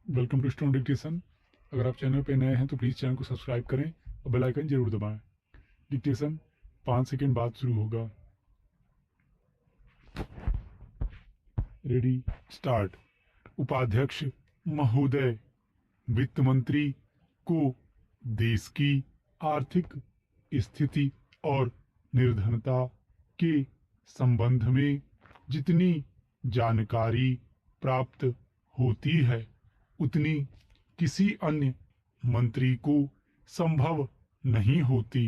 Welcome to stone dictation. अगर आप channel पे नए हैं तो प्लीज़ चैनल को सब्सक्राइब करें और बेल आइकन जरूर दबाएं। डिक्टेशन 5 सेकेंड बाद शुरू होगा। Ready, start. उपाध्यक्ष महोदय, वित्त मंत्री को देश की आर्थिक स्थिति और निर्धनता के संबंध में जितनी जानकारी प्राप्त होती है उतनी किसी अन्य मंत्री को संभव नहीं होती।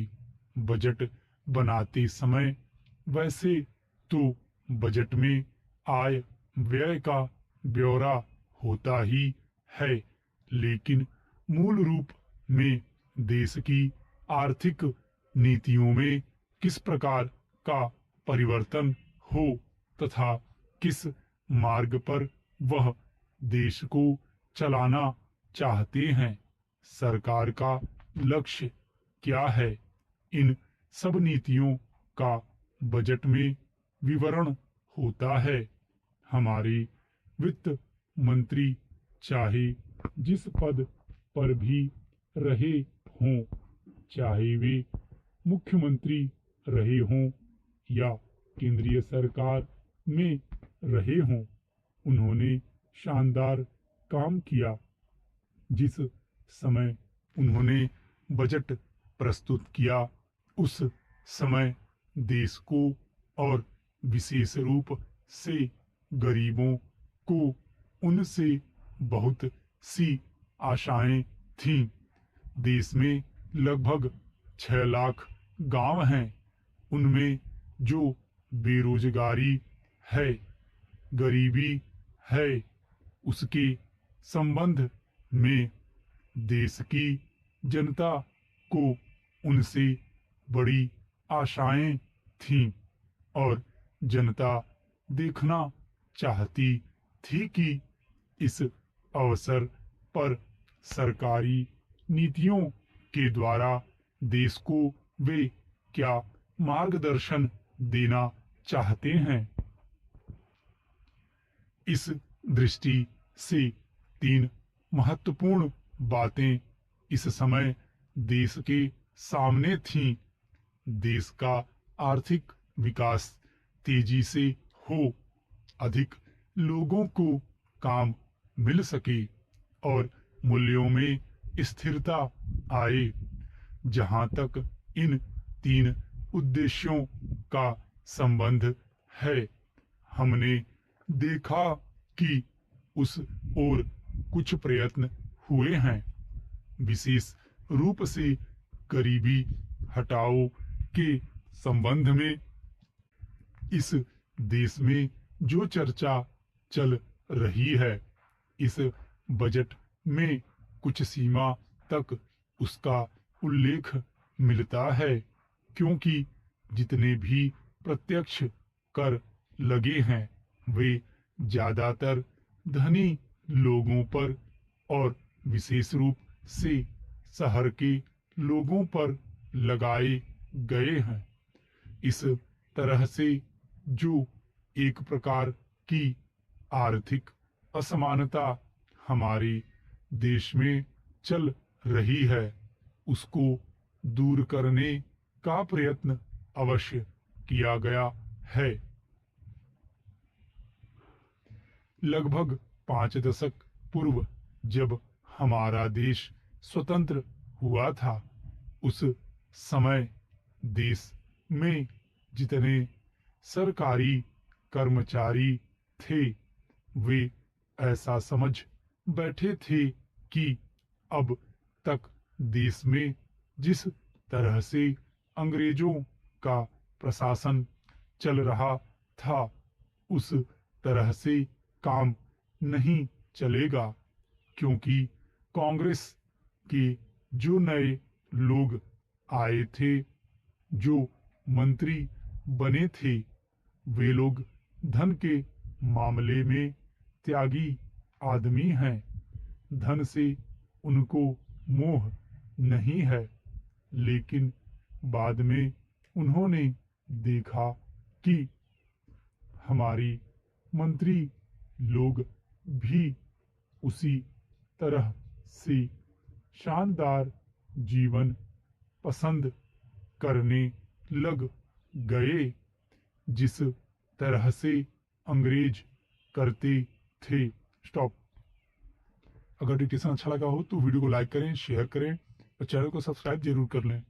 बजट बनाते समय वैसे तो बजट में आय व्यय का ब्यौरा होता ही है, लेकिन मूल रूप में देश की आर्थिक नीतियों में किस प्रकार का परिवर्तन हो तथा किस मार्ग पर वह देश को चलाना चाहते हैं, सरकार का लक्ष्य क्या है, इन सब नीतियों का बजट में विवरण होता है। हमारे वित्त मंत्री चाहे जिस पद पर भी रहे हों, चाहे वे मुख्यमंत्री रहे हों या केंद्रीय सरकार में रहे हों, उन्होंने शानदार काम किया। जिस समय उन्होंने बजट प्रस्तुत किया उस समय देश को और विशेष रूप से गरीबों को उनसे बहुत सी आशाएं थीं। देश में लगभग 6 लाख गांव हैं। उनमें जो बेरोजगारी है, गरीबी है, उसके संबंध में देश की जनता को उनसे बड़ी आशाएं थीं और जनता देखना चाहती थी कि इस अवसर पर सरकारी नीतियों के द्वारा देश को वे क्या मार्गदर्शन देना चाहते हैं। इस दृष्टि से 3 महत्वपूर्ण बातें इस समय देश के सामने थीं। देश का आर्थिक विकास तेजी से हो, अधिक लोगों को काम मिल सके और मूल्यों में स्थिरता आए। जहां तक इन 3 उद्देश्यों का संबंध है, हमने देखा कि उस ओर कुछ प्रयत्न हुए हैं। विशेष रूप से गरीबी हटाओ के संबंध में इस देश में जो चर्चा चल रही है, इस बजट में कुछ सीमा तक उसका उल्लेख मिलता है, क्योंकि जितने भी प्रत्यक्ष कर लगे हैं वे ज्यादातर धनी लोगों पर और विशेष रूप से शहर के लोगों पर लगाए गए हैं। इस तरह से जो एक प्रकार की आर्थिक असमानता हमारे देश में चल रही है, उसको दूर करने का प्रयत्न अवश्य किया गया है। लगभग 5 दशक पूर्व जब हमारा देश स्वतंत्र हुआ था, उस समय देश में जितने सरकारी कर्मचारी थे वे ऐसा समझ बैठे थे कि अब तक देश में जिस तरह से अंग्रेजों का प्रशासन चल रहा था उस तरह से काम नहीं चलेगा, क्योंकि कांग्रेस के जो नए लोग आए थे, जो मंत्री बने थे, वे लोग धन के मामले में त्यागी आदमी हैं। धन से उनको मोह नहीं है, लेकिन बाद में उन्होंने देखा कि हमारी मंत्री लोग भी उसी तरह से शानदार जीवन पसंद करने लग गए जिस तरह से अंग्रेज करते थे। स्टॉप। अगर डिक्टेशन अच्छा लगा हो तो वीडियो को लाइक करें, शेयर करें और चैनल को सब्सक्राइब जरूर कर लें।